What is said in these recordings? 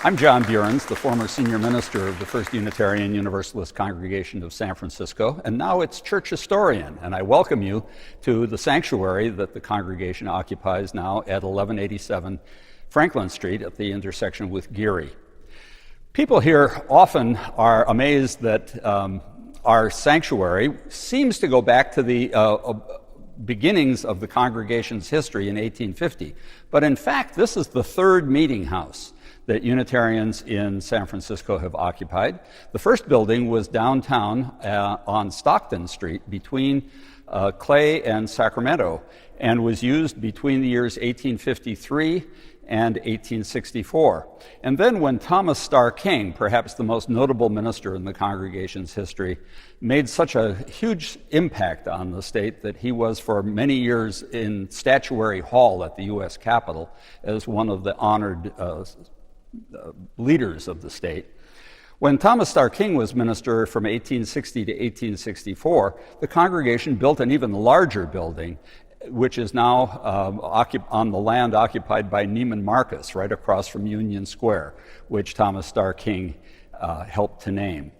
I'm John Buehrens, the former senior minister of the First Unitarian Universalist Congregation of San Francisco, and now it's church historian, and I welcome you to the sanctuary that the congregation occupies now at 1187 Franklin Street at the intersection with Geary. People here often are amazed that our sanctuary seems to go back to the beginnings of the congregation's history in 1850, but in fact this is the third meeting house that Unitarians in San Francisco have occupied. The first building was downtown on Stockton Street between Clay and Sacramento, and was used between the years 1853 and 1864. And then when Thomas Starr King, perhaps the most notable minister in the congregation's history, made such a huge impact on the state that he was for many years in Statuary Hall at the U.S. Capitol as one of the honored leaders of the state. When Thomas Starr King was minister from 1860 to 1864, the congregation built an even larger building, which is now on the land occupied by Neiman Marcus, right across from Union Square, which Thomas Starr King helped to name.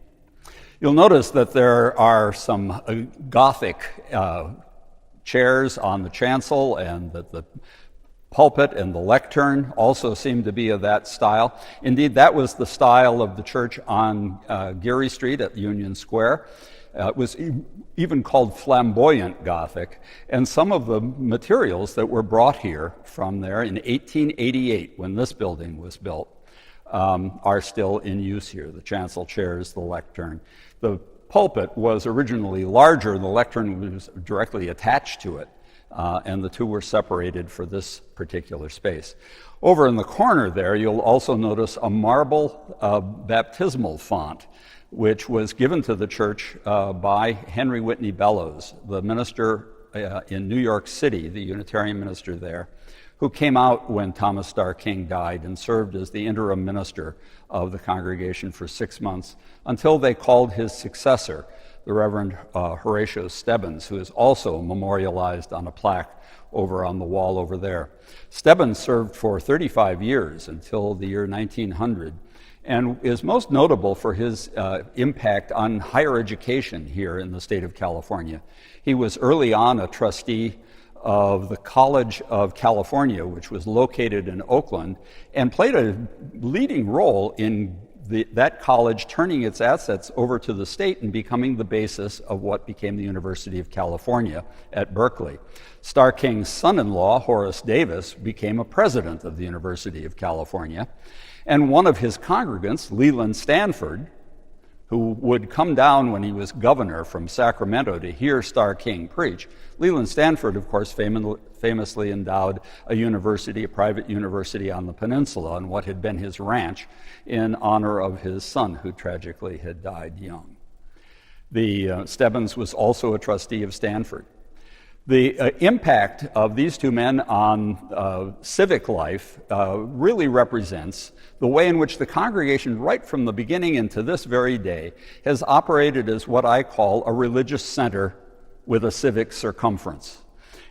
You'll notice that there are some Gothic chairs on the chancel, and that the pulpit and the lectern also seem to be of that style. Indeed, that was the style of the church on Geary Street at Union Square. It was even called flamboyant Gothic, and some of the materials that were brought here from there in 1888, when this building was built, are still in use here. The chancel chairs, the lectern. The pulpit was originally larger. The lectern was directly attached to it, and the two were separated for this particular space. Over in the corner there, you'll also notice a marble baptismal font, which was given to the church by Henry Whitney Bellows, the minister in New York City, the Unitarian minister there, who came out when Thomas Starr King died and served as the interim minister of the congregation for 6 months until they called his successor, the Reverend Horatio Stebbins, who is also memorialized on a plaque over on the wall over there. Stebbins served for 35 years until the year 1900, and is most notable for his impact on higher education here in the state of California. He was early on a trustee of the College of California, which was located in Oakland, and played a leading role in that college turning its assets over to the state and becoming the basis of what became the University of California at Berkeley. Starr King's son-in-law, Horace Davis, became a president of the University of California, and one of his congregants, Leland Stanford, who would come down when he was governor from Sacramento to hear Starr King preach. Leland Stanford, of course, famously endowed a university, a private university on the peninsula on what had been his ranch in honor of his son, who tragically had died young. Stebbins was also a trustee of Stanford. The impact of these two men on civic life really represents the way in which the congregation, right from the beginning and to this very day, has operated as what I call a religious center with a civic circumference.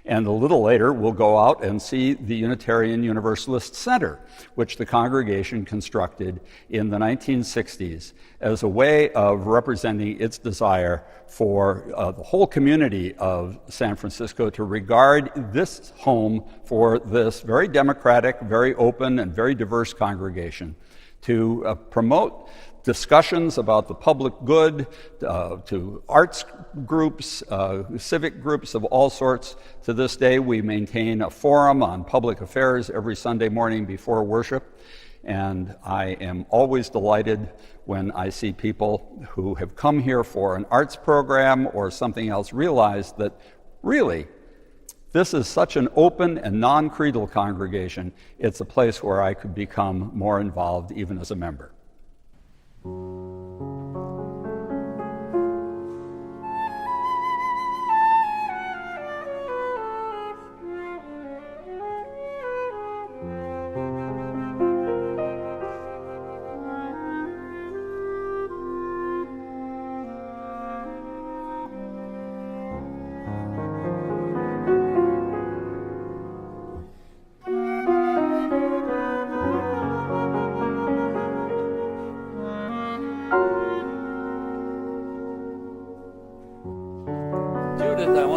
And a little later, we'll go out and see the Unitarian Universalist Center, which the congregation constructed in the 1960s as a way of representing its desire for the whole community of San Francisco to regard this home for this very democratic, very open, and very diverse congregation, to promote discussions about the public good, to arts groups, civic groups of all sorts. To this day, we maintain a forum on public affairs every Sunday morning before worship, and I am always delighted when I see people who have come here for an arts program or something else realize that really this is such an open and non-creedal congregation. It's a place where I could become more involved even as a member.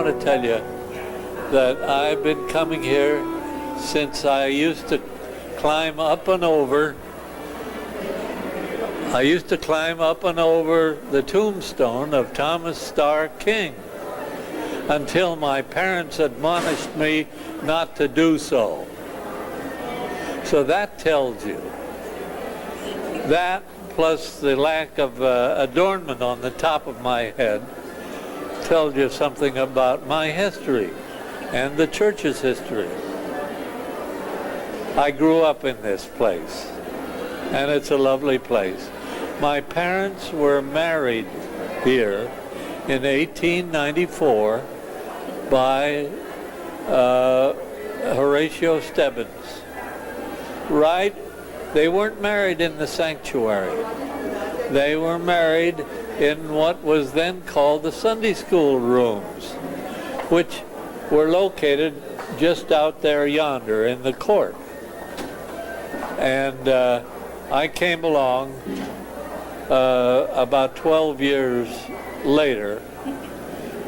want to tell you that I've been coming here since I used to climb up and over. I used to climb up and over the tombstone of Thomas Starr King until my parents admonished me not to do so. So that tells you. That plus the lack of adornment on the top of my head tells you something about my history and the church's history. I grew up in this place, and it's a lovely place. My parents were married here in 1894 by Horatio Stebbins. Right? They weren't married in the sanctuary. They were married in what was then called the Sunday school rooms, which were located just out there yonder in the court. And I came along about 12 years later,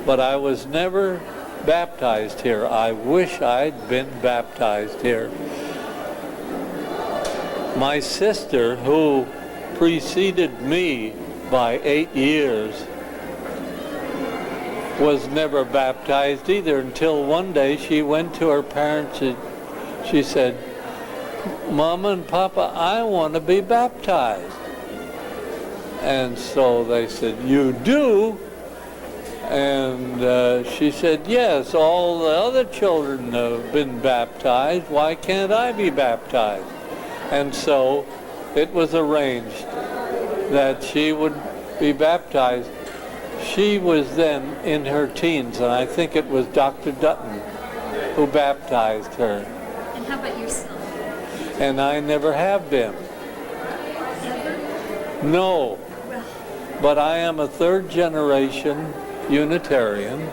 but I was never baptized here. I wish I'd been baptized here. My sister, who preceded me by 8 years, was never baptized either until one day she went to her parents and she said, "Mama and Papa, I want to be baptized." And so they said, "You do?" And she said, "Yes, all the other children have been baptized. Why can't I be baptized?" And so it was arranged that she would be baptized. She was then in her teens, and I think it was Dr. Dutton who baptized her. And how about yourself? And I never have been. Ever? No. Well, But I am a third generation Unitarian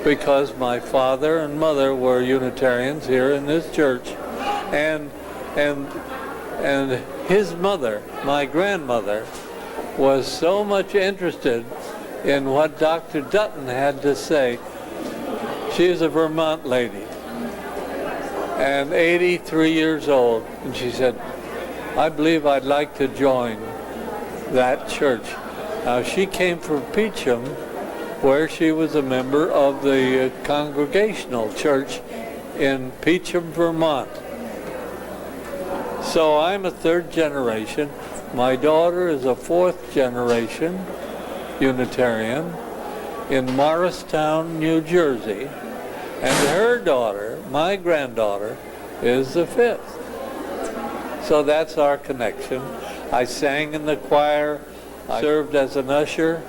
because my father and mother were Unitarians here in this church. And his mother, my grandmother, was so much interested in what Dr. Dutton had to say. She is a Vermont lady and 83 years old, and she said, "I believe I'd like to join that church." Now, she came from Peacham, where she was a member of the Congregational Church in Peacham, Vermont. So I'm a third generation. My daughter is a fourth generation Unitarian in Morristown, New Jersey. And her daughter, my granddaughter, is the fifth. So that's our connection. I sang in the choir. I served as an usher.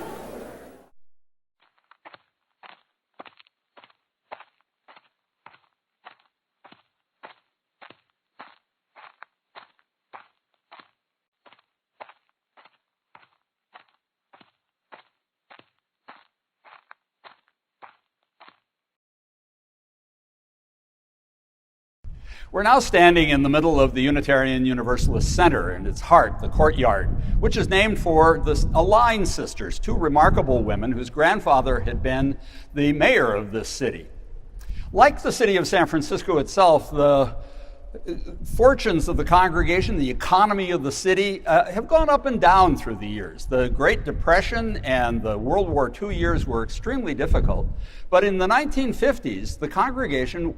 We're now standing in the middle of the Unitarian Universalist Center, and its heart, the courtyard, which is named for the Align sisters, two remarkable women whose grandfather had been the mayor of this city. Like the city of San Francisco itself, the fortunes of the congregation, the economy of the city, have gone up and down through the years. The Great Depression and the World War II years were extremely difficult. But in the 1950s, the congregation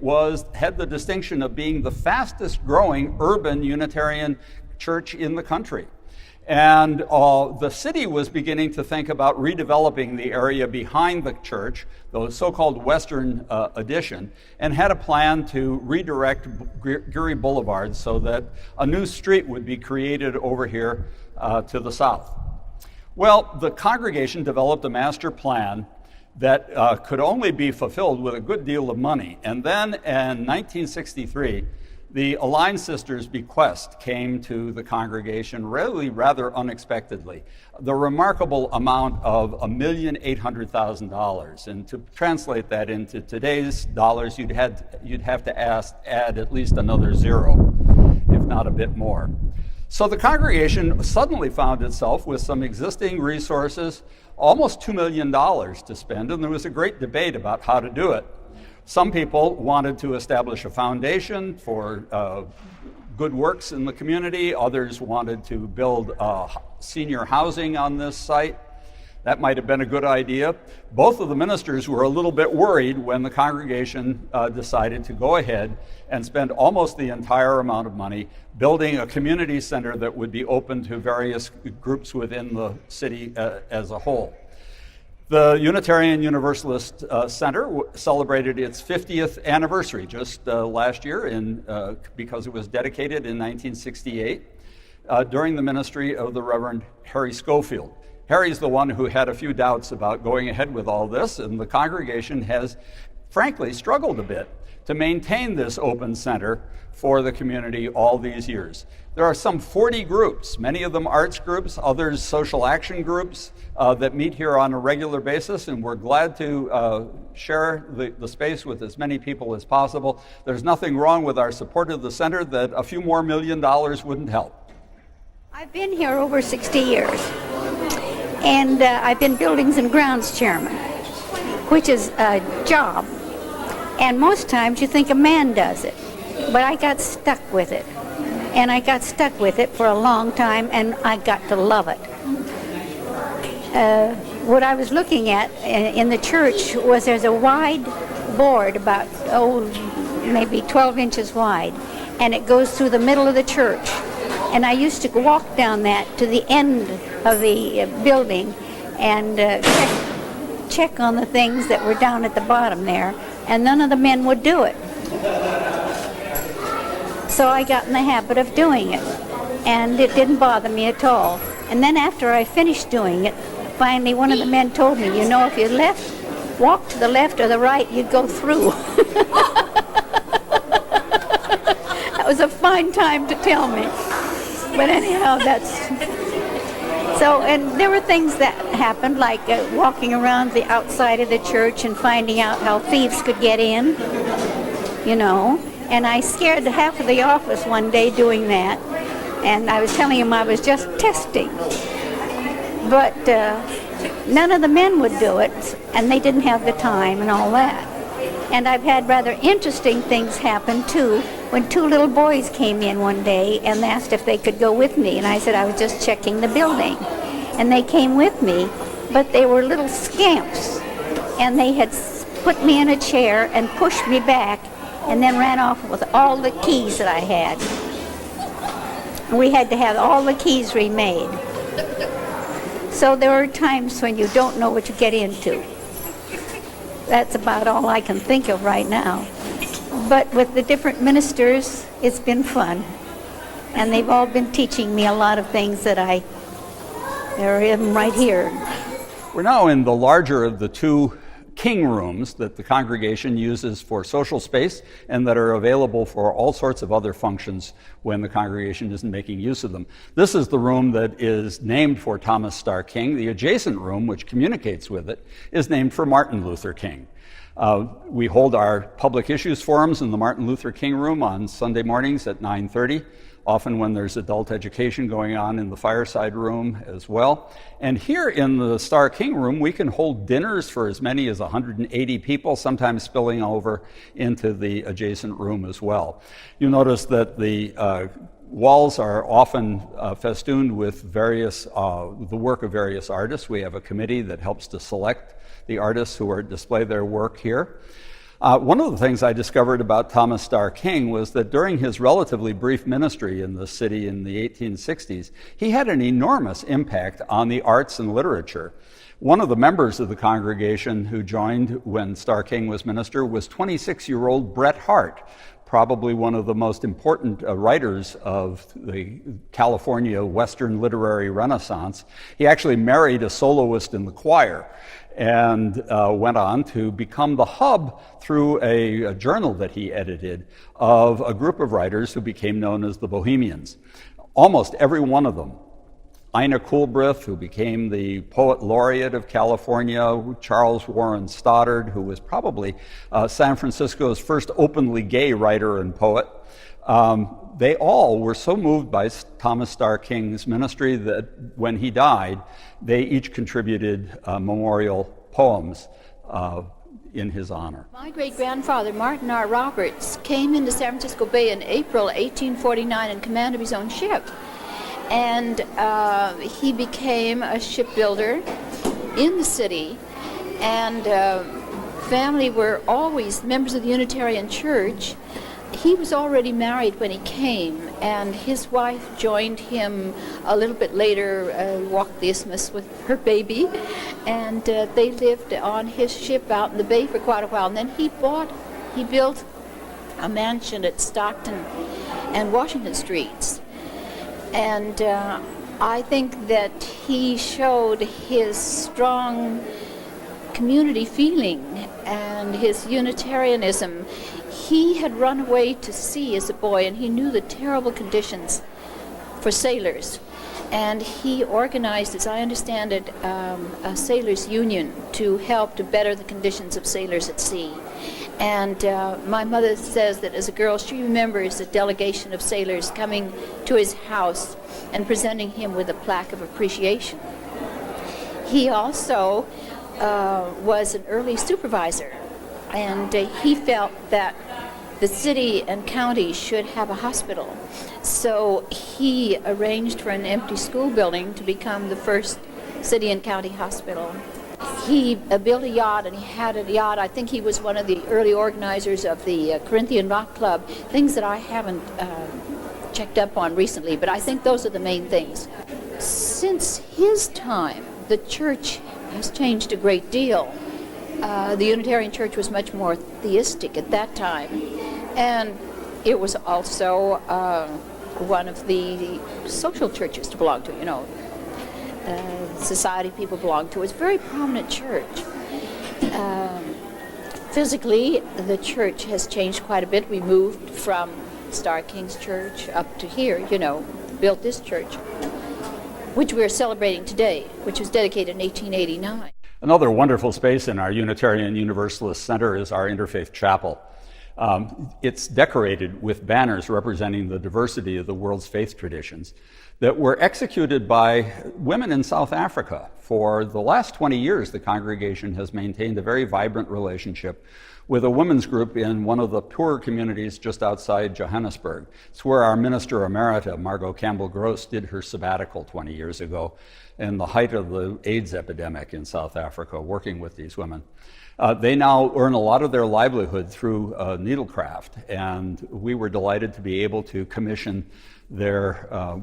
had the distinction of being the fastest growing urban Unitarian church in the country. And the city was beginning to think about redeveloping the area behind the church, the so-called Western Addition, and had a plan to redirect Geary Boulevard so that a new street would be created over here to the south. Well, the congregation developed a master plan that could only be fulfilled with a good deal of money. And then in 1963, the Align sisters' bequest came to the congregation really rather unexpectedly. The remarkable amount of $1,800,000. And to translate that into today's dollars, you'd have to add at least another zero, if not a bit more. So the congregation suddenly found itself with some existing resources, almost $2 million to spend, and there was a great debate about how to do it. Some people wanted to establish a foundation for good works in the community. Others wanted to build senior housing on this site. That might have been a good idea. Both of the ministers were a little bit worried when the congregation decided to go ahead and spend almost the entire amount of money building a community center that would be open to various groups within the city as a whole. The Unitarian Universalist Center celebrated its 50th anniversary just last year because it was dedicated in 1968 during the ministry of the Reverend Harry Schofield. Harry's the one who had a few doubts about going ahead with all this, and the congregation has, frankly, struggled a bit to maintain this open center for the community all these years. There are some 40 groups, many of them arts groups, others social action groups that meet here on a regular basis, and we're glad to share the space with as many people as possible. There's nothing wrong with our support of the center that a few more $1 million wouldn't help. I've been here over 60 years, and I've been Buildings and Grounds Chairman, which is a job, and most times you think a man does it, but I got stuck with it, and I got stuck with it for a long time, and I got to love it. What I was looking at in the church was there's a wide board about, maybe 12 inches wide, and it goes through the middle of the church. And I used to walk down that to the end of the building and check on the things that were down at the bottom there, and none of the men would do it. So I got in the habit of doing it, and it didn't bother me at all. And then after I finished doing it, finally one of the men told me, you know, if you walk to the left or the right, you'd go through. That was a fine time to tell me. But anyhow, so, and there were things that happened, like walking around the outside of the church and finding out how thieves could get in, you know. And I scared half of the office one day doing that, and I was telling him I was just testing. But none of the men would do it, and they didn't have the time and all that. And I've had rather interesting things happen, too, when two little boys came in one day and asked if they could go with me. And I said I was just checking the building. And they came with me, but they were little scamps. And they had put me in a chair and pushed me back and then ran off with all the keys that I had. We had to have all the keys remade. So there are times when you don't know what you get into. That's about all I can think of right now. But with the different ministers, it's been fun. And they've all been teaching me a lot of things that they're in right here. We're now in the larger of the two king rooms that the congregation uses for social space and that are available for all sorts of other functions when the congregation isn't making use of them. This is the room that is named for Thomas Starr King. The adjacent room, which communicates with it, is named for Martin Luther King. We hold our public issues forums in the Martin Luther King room on Sunday mornings at 9:30, often when there's adult education going on in the fireside room as well. And here in the Starr King room, we can hold dinners for as many as 180 people, sometimes spilling over into the adjacent room as well. You'll notice that the walls are often festooned with the work of various artists. We have a committee that helps to select the artists who display their work here. One of the things I discovered about Thomas Starr King was that during his relatively brief ministry in the city in the 1860s, he had an enormous impact on the arts and literature. One of the members of the congregation who joined when Starr King was minister was 26-year-old Bret Harte, probably one of the most important writers of the California Western literary renaissance. He actually married a soloist in the choir and went on to become the hub through a journal that he edited of a group of writers who became known as the Bohemians. Almost every one of them Ina Coolbrith, who became the Poet Laureate of California, Charles Warren Stoddard, who was probably San Francisco's first openly gay writer and poet. They all were so moved by Thomas Starr King's ministry that when he died, they each contributed memorial poems in his honor. My great-grandfather, Martin R. Roberts, came into San Francisco Bay in April 1849 in command of his own ship. And he became a shipbuilder in the city, and family were always members of the Unitarian Church. He was already married when he came, and his wife joined him a little bit later, walked the isthmus with her baby, and they lived on his ship out in the bay for quite a while. And then he built a mansion at Stockton and Washington Streets. And I think that he showed his strong community feeling and his Unitarianism. He had run away to sea as a boy, and he knew the terrible conditions for sailors. And he organized, as I understand it, a sailors' union to help to better the conditions of sailors at sea. And my mother says that as a girl, she remembers a delegation of sailors coming to his house and presenting him with a plaque of appreciation. He also was an early supervisor, and he felt that the city and county should have a hospital. So he arranged for an empty school building to become the first city and county hospital. He built a yacht, and he had a yacht. I think he was one of the early organizers of the Corinthian Rock Club, things that I haven't checked up on recently, but I think those are the main things. Since his time, the church has changed a great deal. The Unitarian Church was much more theistic at that time, and it was also one of the social churches to belong to, you know. Society people belonged to. It's a very prominent church. Physically, the church has changed quite a bit. We moved from Starr King's church up to here, you know, built this church, which we're celebrating today, which was dedicated in 1889. Another wonderful space in our Unitarian Universalist Center is our Interfaith Chapel. It's decorated with banners representing the diversity of the world's faith traditions that were executed by women in South Africa. For the last 20 years, the congregation has maintained a very vibrant relationship with a women's group in one of the poorer communities just outside Johannesburg. It's where our Minister Emerita, Margot Campbell-Gross, did her sabbatical 20 years ago in the height of the AIDS epidemic in South Africa, working with these women. They now earn a lot of their livelihood through needlecraft, and we were delighted to be able to commission their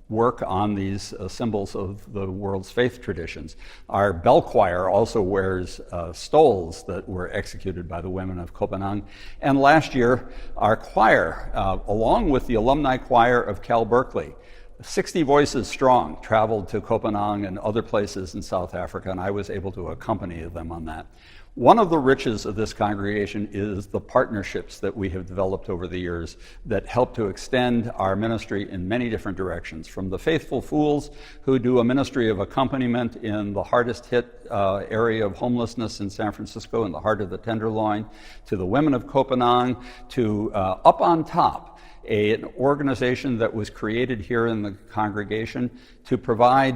work on these symbols of the world's faith traditions. Our bell choir also wears stoles that were executed by the women of Copenhagen. And last year, our choir, along with the alumni choir of Cal Berkeley, 60 voices strong, traveled to Copenhagen and other places in South Africa, and I was able to accompany them on that. One of the riches of this congregation is the partnerships that we have developed over the years that help to extend our ministry in many different directions, from the Faithful Fools, who do a ministry of accompaniment in the hardest hit area of homelessness in San Francisco, in the heart of the Tenderloin, to the Women of Copenhagen, to Up on Top, an organization that was created here in the congregation to provide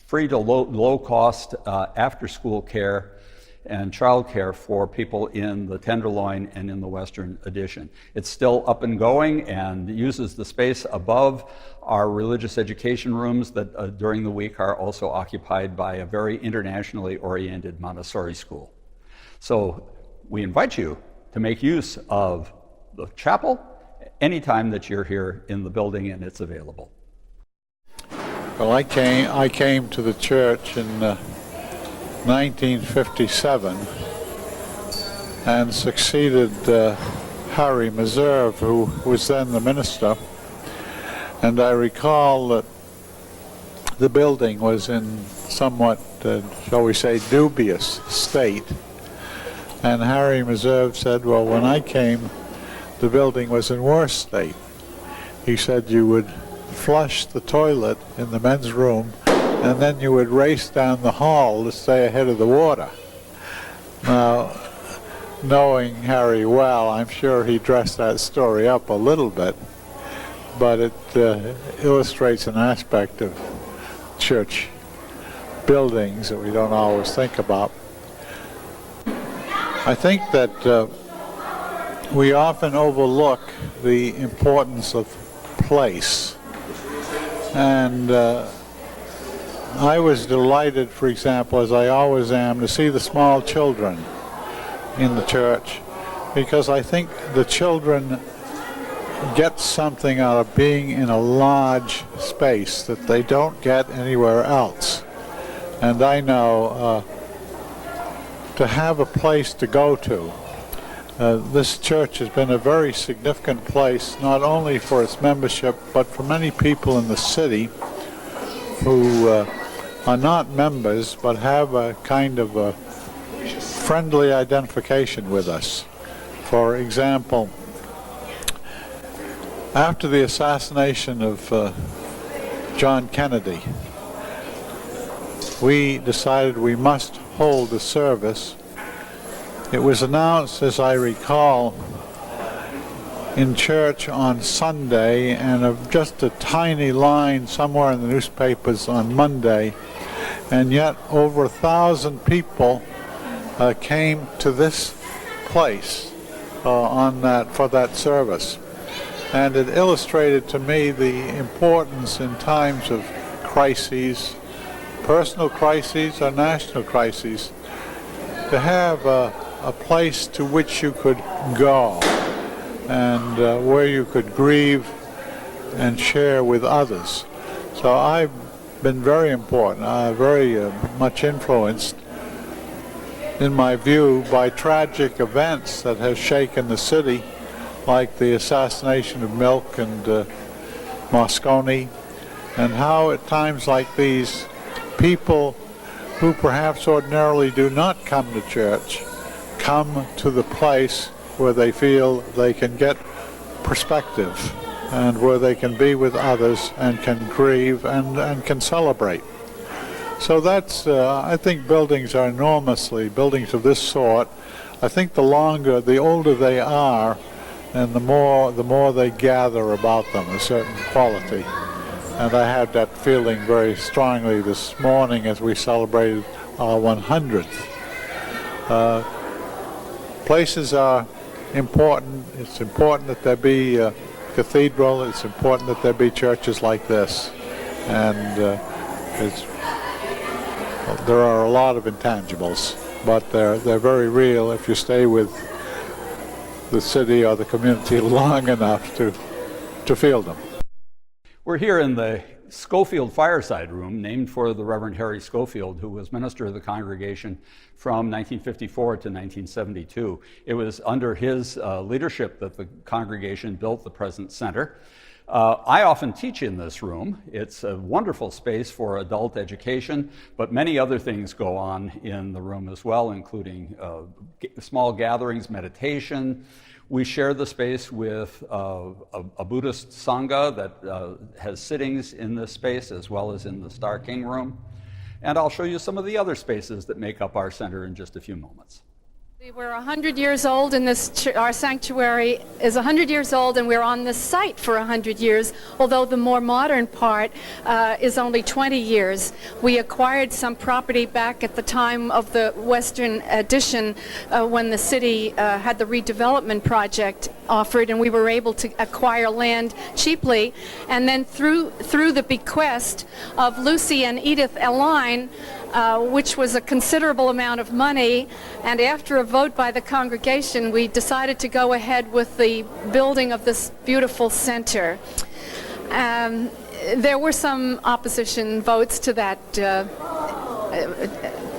free to low cost after-school care and childcare for people in the Tenderloin and in the Western Addition. It's still up and going and uses the space above our religious education rooms that during the week are also occupied by a very internationally oriented Montessori school. So we invite you to make use of the chapel anytime that you're here in the building and it's available. Well, I came to the church in 1957 and succeeded Harry Meserve, who was then the minister. And I recall that the building was in somewhat, shall we say, dubious state. And Harry Meserve said, well, when I came, the building was in worse state. He said you would flush the toilet in the men's room, and then you would race down the hall to stay ahead of the water. Now, knowing Harry well, I'm sure he dressed that story up a little bit, but it illustrates an aspect of church buildings that we don't always think about. I think that we often overlook the importance of place. And I was delighted, for example, as I always am, to see the small children in the church, because I think the children get something out of being in a large space that they don't get anywhere else. And I know to have a place to go to. This church has been a very significant place, not only for its membership, but for many people in the city who are not members, but have a kind of a friendly identification with us. For example, after the assassination of John Kennedy, we decided we must hold a service. It was announced, as I recall, in church on Sunday, and just a tiny line somewhere in the newspapers on Monday, and yet over 1,000 people came to this place for that service. And it illustrated to me the importance in times of crises, personal crises or national crises, to have a place to which you could go and where you could grieve and share with others. So I've been very important, very much influenced, in my view, by tragic events that have shaken the city, like the assassination of Milk and Moscone, and how at times like these, people who perhaps ordinarily do not come to church come to the place where they feel they can get perspective and where they can be with others and can grieve and can celebrate. So that's, I think buildings are buildings of this sort, I think the older they are, and the more they gather about them, a certain quality. And I had that feeling very strongly this morning as we celebrated our 100th. Places are important. It's important that there be a cathedral. It's important that there be churches like this. And there are a lot of intangibles, but they're very real if you stay with the city or the community long enough to feel them. We're here in the Schofield Fireside Room, named for the Reverend Harry Schofield, who was minister of the congregation from 1954 to 1972. It was under his leadership that the congregation built the present center. I often teach in this room. It's a wonderful space for adult education, but many other things go on in the room as well, including small gatherings, meditation. We share the space with a Buddhist Sangha that has sittings in this space as well as in the Star King room. And I'll show you some of the other spaces that make up our center in just a few moments. We're 100 years old, and our sanctuary is 100 years old, and we're on this site for 100 years, although the more modern part is only 20 years. We acquired some property back at the time of the Western Addition when the city had the redevelopment project offered, and we were able to acquire land cheaply. And then through the bequest of Lucy and Edith Aline, which was a considerable amount of money, and after a vote by the congregation, we decided to go ahead with the building of this beautiful center. There were some opposition votes to that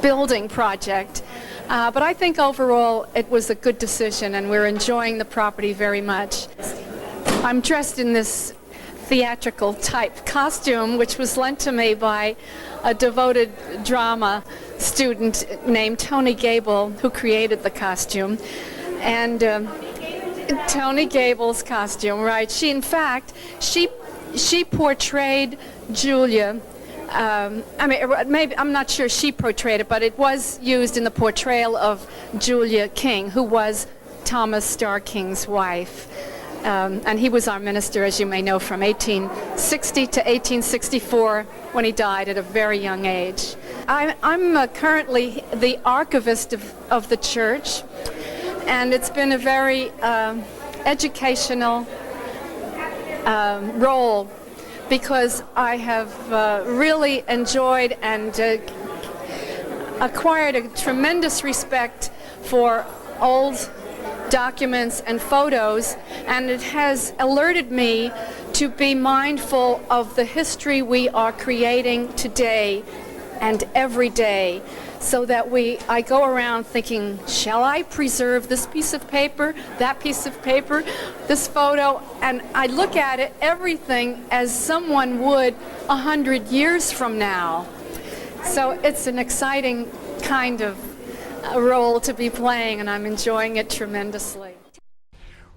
building project, but I think overall it was a good decision, and we're enjoying the property very much. I'm dressed in this theatrical type costume, which was lent to me by a devoted drama student named Tony Gable, who created the costume. And Tony Gable's costume, right? She she portrayed Julia. Maybe I'm not sure she portrayed it, but it was used in the portrayal of Julia King, who was Thomas Starr King's wife. And he was our minister, as you may know, from 1860 to 1864, when he died at a very young age. I'm currently the archivist of the church, and it's been a very educational role, because I have really enjoyed and acquired a tremendous respect for old documents and photos, and it has alerted me to be mindful of the history we are creating today and every day, so that I go around thinking, shall I preserve this piece of paper, that piece of paper, this photo? And I look at it, everything, as someone would 100 years from now. So it's an exciting kind of role to be playing, and I'm enjoying it tremendously.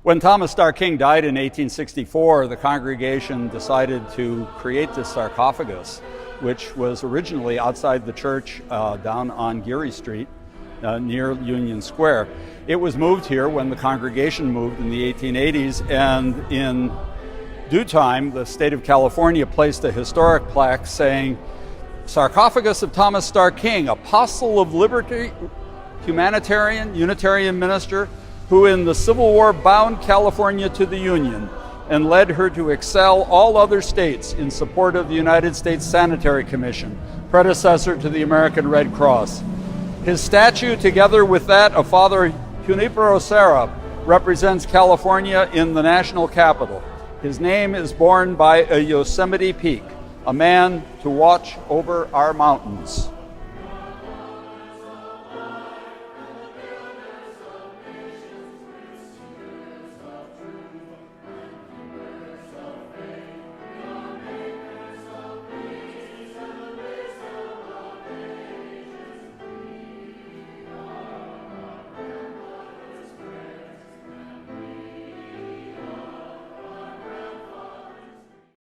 When Thomas Starr King died in 1864, the congregation decided to create this sarcophagus, which was originally outside the church down on Geary Street near Union Square. It was moved here when the congregation moved in the 1880s, and in due time, the state of California placed a historic plaque saying, "Sarcophagus of Thomas Starr King, Apostle of Liberty, humanitarian, Unitarian minister, who in the Civil War bound California to the Union and led her to excel all other states in support of the United States Sanitary Commission, predecessor to the American Red Cross." His statue, together with that of Father Junipero Serra, represents California in the national capital. His name is borne by a Yosemite Peak, a man to watch over our mountains.